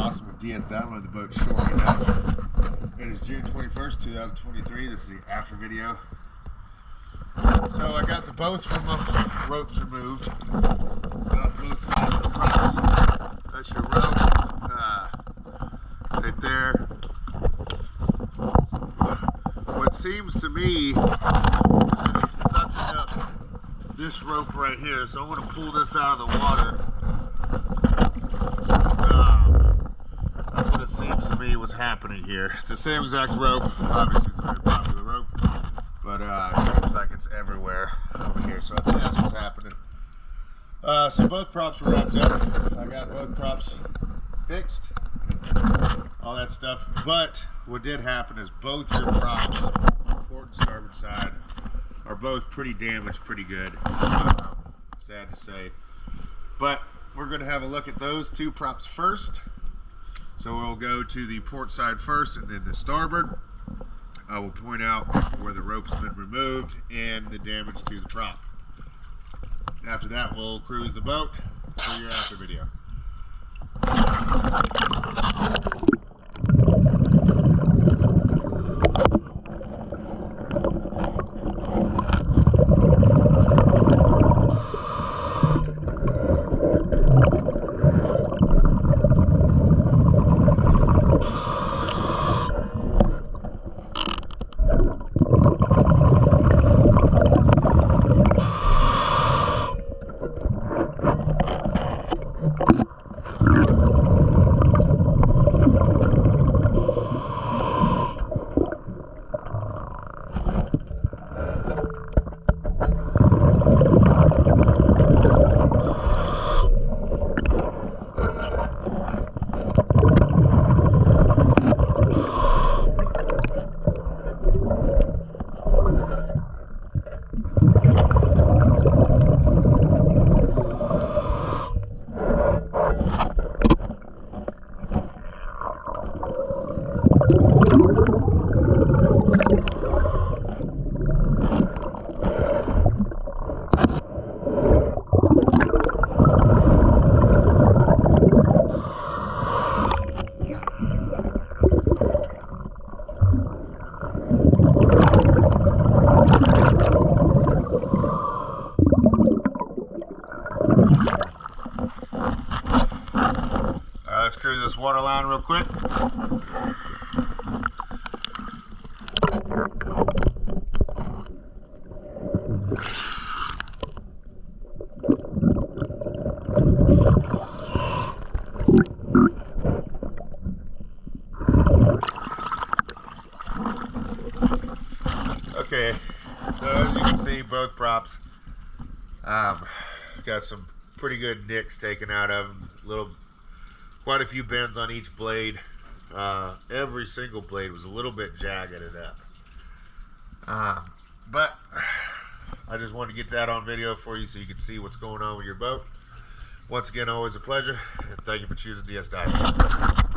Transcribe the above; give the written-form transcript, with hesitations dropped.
awesome with DS Download, the boat Shor right now. It is June 21st, 2023. This is the after video. So I got both from the ropes removed. Got both sides of the props. That's your rope right there. What seems to me is that it's sucking up this rope right here. So I'm going to pull this out of the water. That's what it seems to me what's happening here. It's the same exact rope. Obviously, it's a very popular rope, but it seems like it's everywhere over here. So I think that's what's happening. So both props were wrapped up. I got both props fixed, all that stuff. But what did happen is both your props, port and starboard side, are both pretty damaged, pretty good. Sad to say, but we're going to have a look at those two props first. So we'll go to the port side first and then the starboard. I will point out where the rope's been removed and the damage to the prop. After that, we'll cruise the boat for your after video. Let's cruise this water line real quick. Okay, so as you can see, both props got some pretty good nicks taken out of them. Quite a few bends on each blade. Every single blade was a little bit jagged up. But I just wanted to get that on video for you so you can see what's going on with your boat. Once again, always a pleasure, and thank you for choosing DS Diving.